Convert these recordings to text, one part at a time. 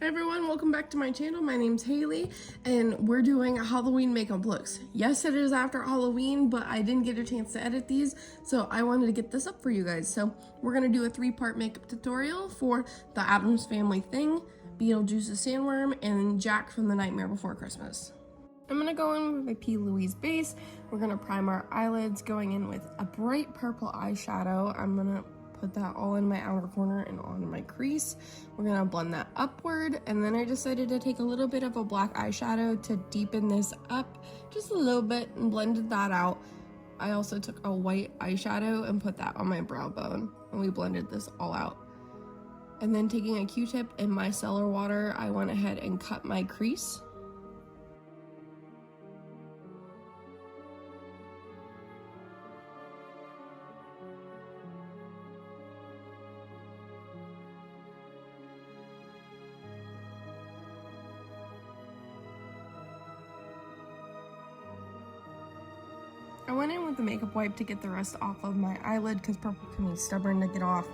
Hi everyone, welcome back to my channel. My name's Haley and we're doing Halloween makeup looks. Yes, it is after Halloween, but I didn't get a chance to edit these, so I wanted to get this up for you guys. So we're gonna do a 3-part makeup tutorial for the Addams Family thing, BeetleJuice's Sandworm, and Jack from The Nightmare Before Christmas. I'm gonna go in with my P. Louise base. We're gonna prime our eyelids, going in with a bright purple eyeshadow. I'm gonna put that all in my outer corner and on my crease. We're gonna blend that upward, and then I decided to take a little bit of a black eyeshadow to deepen this up just a little bit and blended that out. I also took a white eyeshadow and put that on my brow bone, and we blended this all out. And then taking a Q-tip and my micellar water, I went ahead and cut my crease. I went in with the makeup wipe to get the rest off of my eyelid because purple can be stubborn to get off.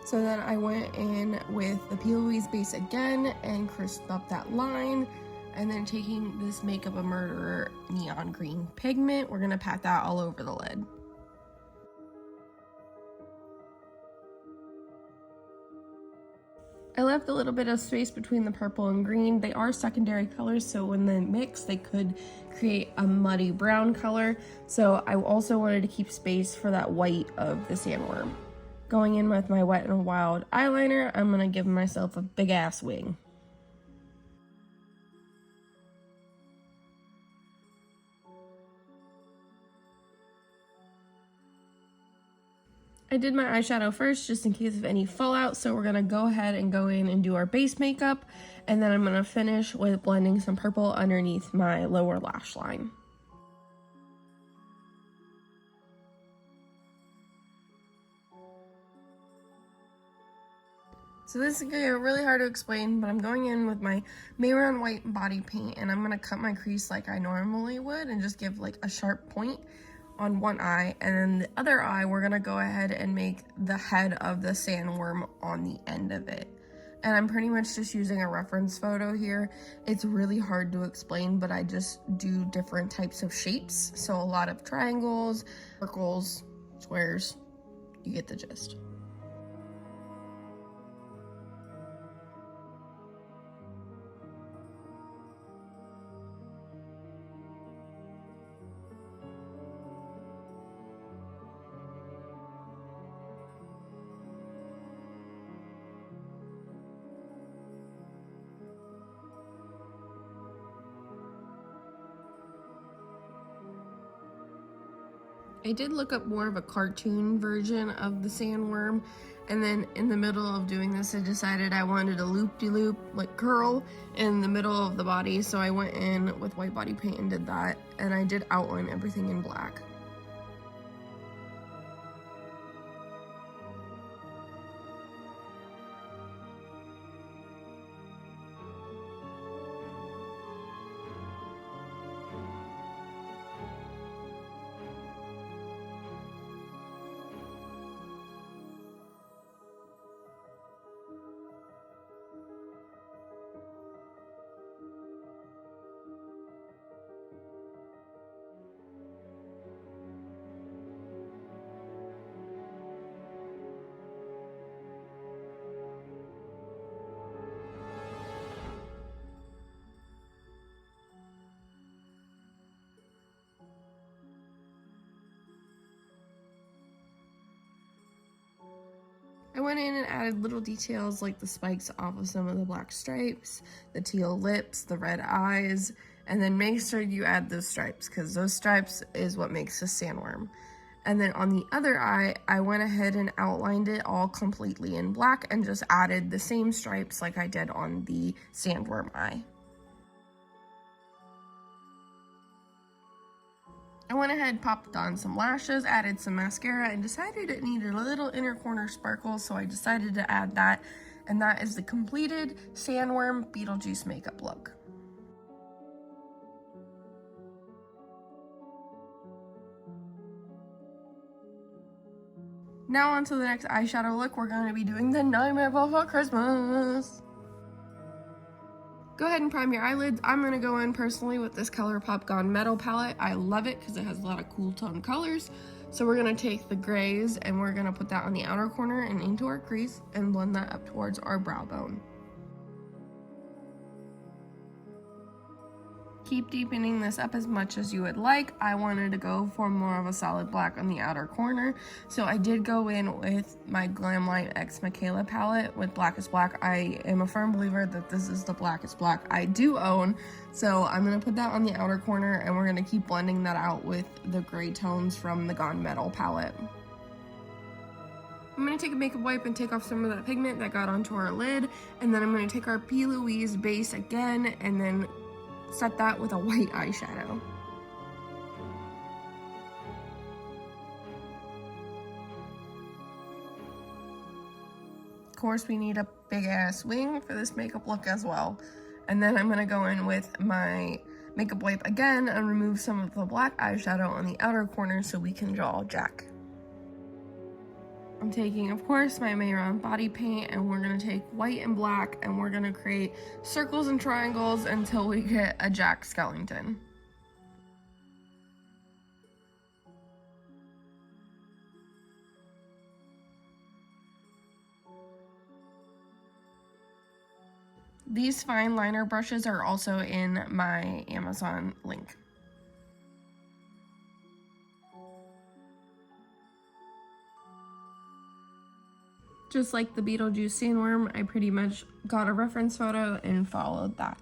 So then I went in with the P. Louise base again and crisped up that line. And then taking this Makeup a Murderer neon green pigment, we're gonna pat that all over the lid. I left a little bit of space between the purple and green. They are secondary colors, so when they mix, they could create a muddy brown color. So I also wanted to keep space for that white of the sandworm. Going in with my Wet n Wild eyeliner, I'm gonna give myself a big ass wing. I did my eyeshadow first just in case of any fallout, so we're gonna go ahead and go in and do our base makeup, and then I'm gonna finish with blending some purple underneath my lower lash line. So this is gonna get really hard to explain, but I'm going in with my Mayron white body paint, and I'm gonna cut my crease like I normally would and just give like a sharp point on one eye, and then the other eye we're gonna go ahead and make the head of the sandworm on the end of it. And I'm pretty much just using a reference photo here. It's really hard to explain, but I just do different types of shapes. So a lot of triangles, circles, squares, you get the gist. I did look up more of a cartoon version of the sandworm, and then in the middle of doing this I decided I wanted a loop-de-loop like curl in the middle of the body, so I went in with white body paint and did that, and I did outline everything in black. I went in and added little details like the spikes off of some of the black stripes, the teal lips, the red eyes, and then make sure you add those stripes because those stripes is what makes a sandworm. And then on the other eye, I went ahead and outlined it all completely in black and just added the same stripes like I did on the sandworm eye. I went ahead, popped on some lashes, added some mascara, and decided it needed a little inner corner sparkle, so I decided to add that, and that is the completed Sandworm BeetleJuice makeup look. Now on to the next eyeshadow look. We're going to be doing the Nightmare Before Christmas. Go ahead and prime your eyelids. I'm gonna go in personally with this ColourPop Gone Metal palette. I love it because it has a lot of cool tone colors. So we're gonna take the grays and we're gonna put that on the outer corner and into our crease and blend that up towards our brow bone. Keep deepening this up as much as you would like. I wanted to go for more of a solid black on the outer corner, so I did go in with my Glamlite X Mikayla palette with Blackest Black. I am a firm believer that this is the blackest black I do own, so I'm going to put that on the outer corner and we're going to keep blending that out with the gray tones from the Gone Metal palette. I'm going to take a makeup wipe and take off some of that pigment that got onto our lid, and then I'm going to take our P. Louise base again and then set that with a white eyeshadow. Of course, we need a big ass wing for this makeup look as well. And then I'm gonna go in with my makeup wipe again and remove some of the black eyeshadow on the outer corner so we can draw Jack. I'm taking, of course, my Mayron body paint, and we're going to take white and black and we're going to create circles and triangles until we get a Jack Skellington. These fine liner brushes are also in my Amazon link. Just like the BeetleJuice sandworm, I pretty much got a reference photo and followed that.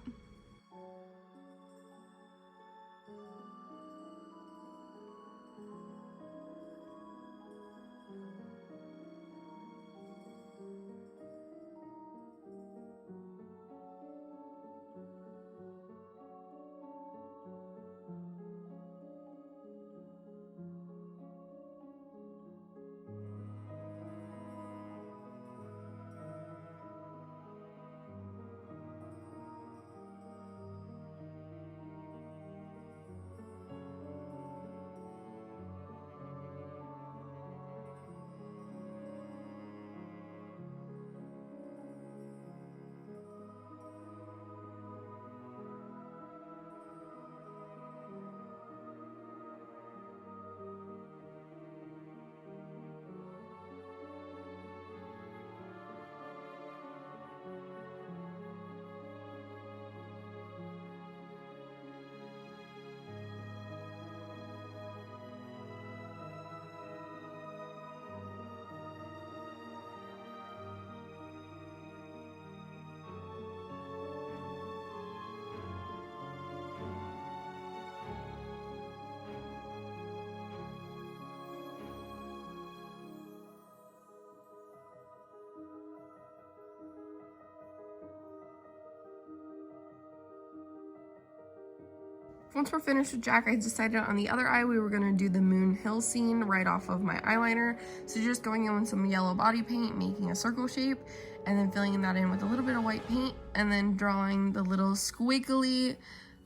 Once we're finished with Jack, I decided on the other eye we were going to do the Moon Hill scene right off of my eyeliner. So just going in with some yellow body paint, making a circle shape, and then filling that in with a little bit of white paint, and then drawing the little squiggly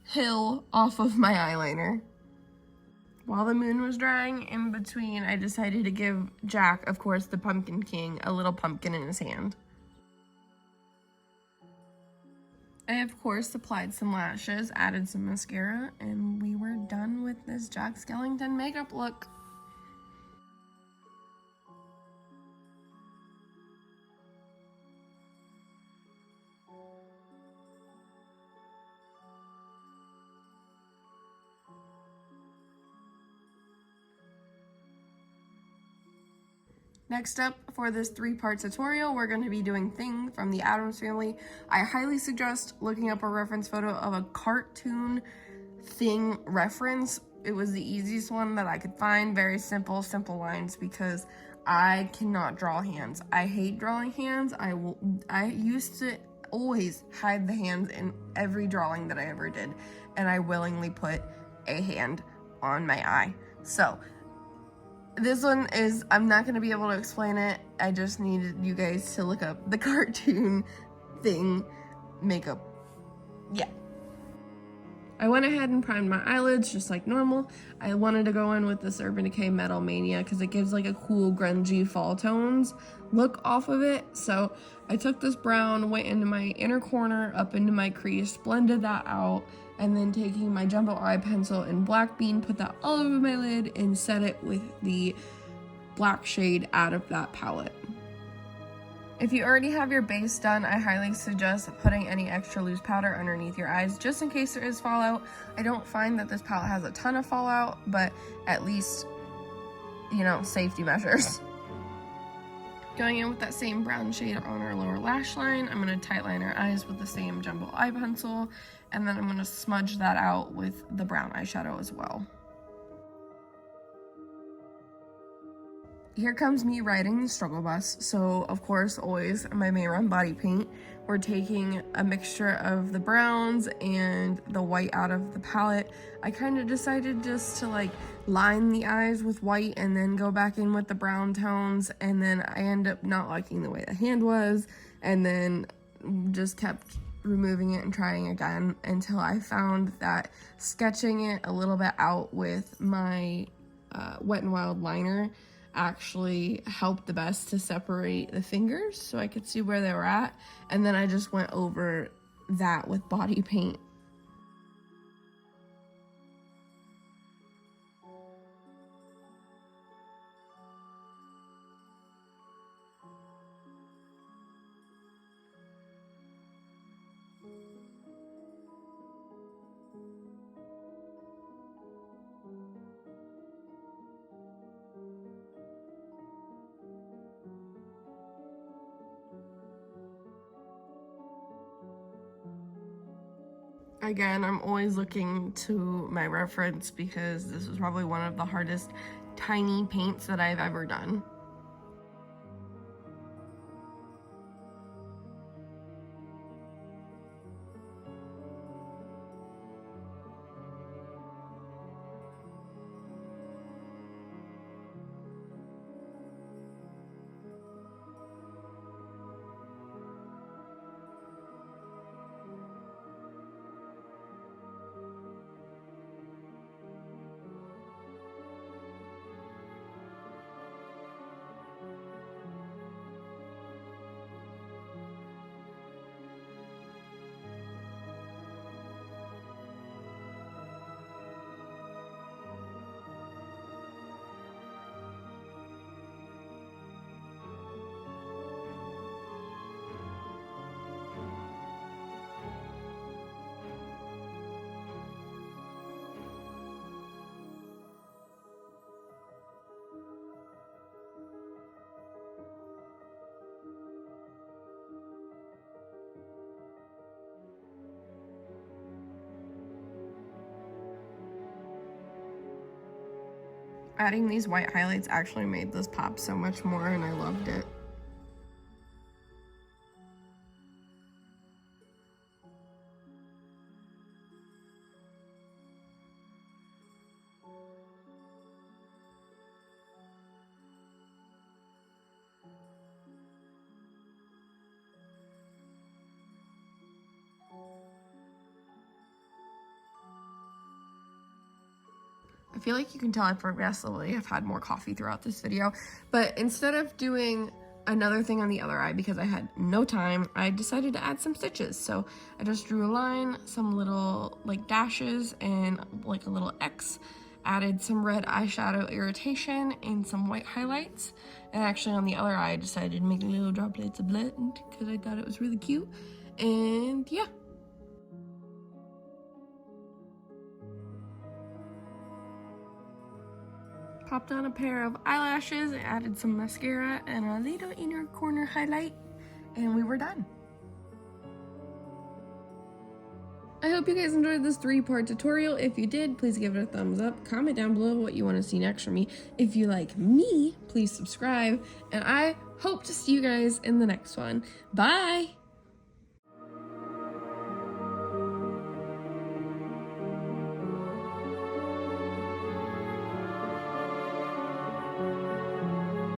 hill off of my eyeliner. While the moon was drying in between, I decided to give Jack, of course, the Pumpkin King, a little pumpkin in his hand. I, of course, applied some lashes, added some mascara, and we were done with this Jack Skellington makeup look. Next up, for this 3-part tutorial, we're going to be doing Thing from the Addams family. I highly suggest looking up a reference photo of a cartoon Thing reference. It was the easiest one that I could find. Very simple lines, because I cannot draw hands. I hate drawing hands. I used to always hide the hands in every drawing that I ever did, and I willingly put a hand on my eye. So this one is, I'm not going to be able to explain it. I just needed you guys to look up the cartoon Thing makeup. Yeah. I went ahead and primed my eyelids just like normal. I wanted to go in with this Urban Decay Metal Mania because it gives like a cool grungy fall tones look off of it. So I took this brown, went into my inner corner, up into my crease, blended that out, and then taking my jumbo eye pencil in Black Bean, put that all over my lid and set it with the black shade out of that palette. If you already have your base done, I highly suggest putting any extra loose powder underneath your eyes just in case there is fallout. I don't find that this palette has a ton of fallout, but at least, you know, safety measures. Going in with that same brown shade on our lower lash line, I'm going to tightline our eyes with the same jumbo eye pencil, and then I'm going to smudge that out with the brown eyeshadow as well. Here comes me riding the struggle bus. So of course, always my main run body paint. We're taking a mixture of the browns and the white out of the palette. I kind of decided just to like line the eyes with white and then go back in with the brown tones, and then I end up not liking the way the hand was, and then just kept removing it and trying again until I found that sketching it a little bit out with my Wet n Wild liner actually helped the best to separate the fingers so I could see where they were at, and then I just went over that with body paint. Again, I'm always looking to my reference because this is probably one of the hardest tiny paints that I've ever done. Adding these white highlights actually made this pop so much more, and I loved it. I feel like you can tell I progressively have had more coffee throughout this video, but instead of doing another thing on the other eye because I had no time, I decided to add some stitches. So I just drew a line, some little like dashes and like a little X, added some red eyeshadow irritation and some white highlights. And actually on the other eye, I decided to make little droplets of blend because I thought it was really cute. And yeah. Popped on a pair of eyelashes, added some mascara and a little inner corner highlight, and we were done. I hope you guys enjoyed this 3-part tutorial. If you did, please give it a thumbs up. Comment down below what you want to see next from me. If you like me, please subscribe, and I hope to see you guys in the next one. Bye!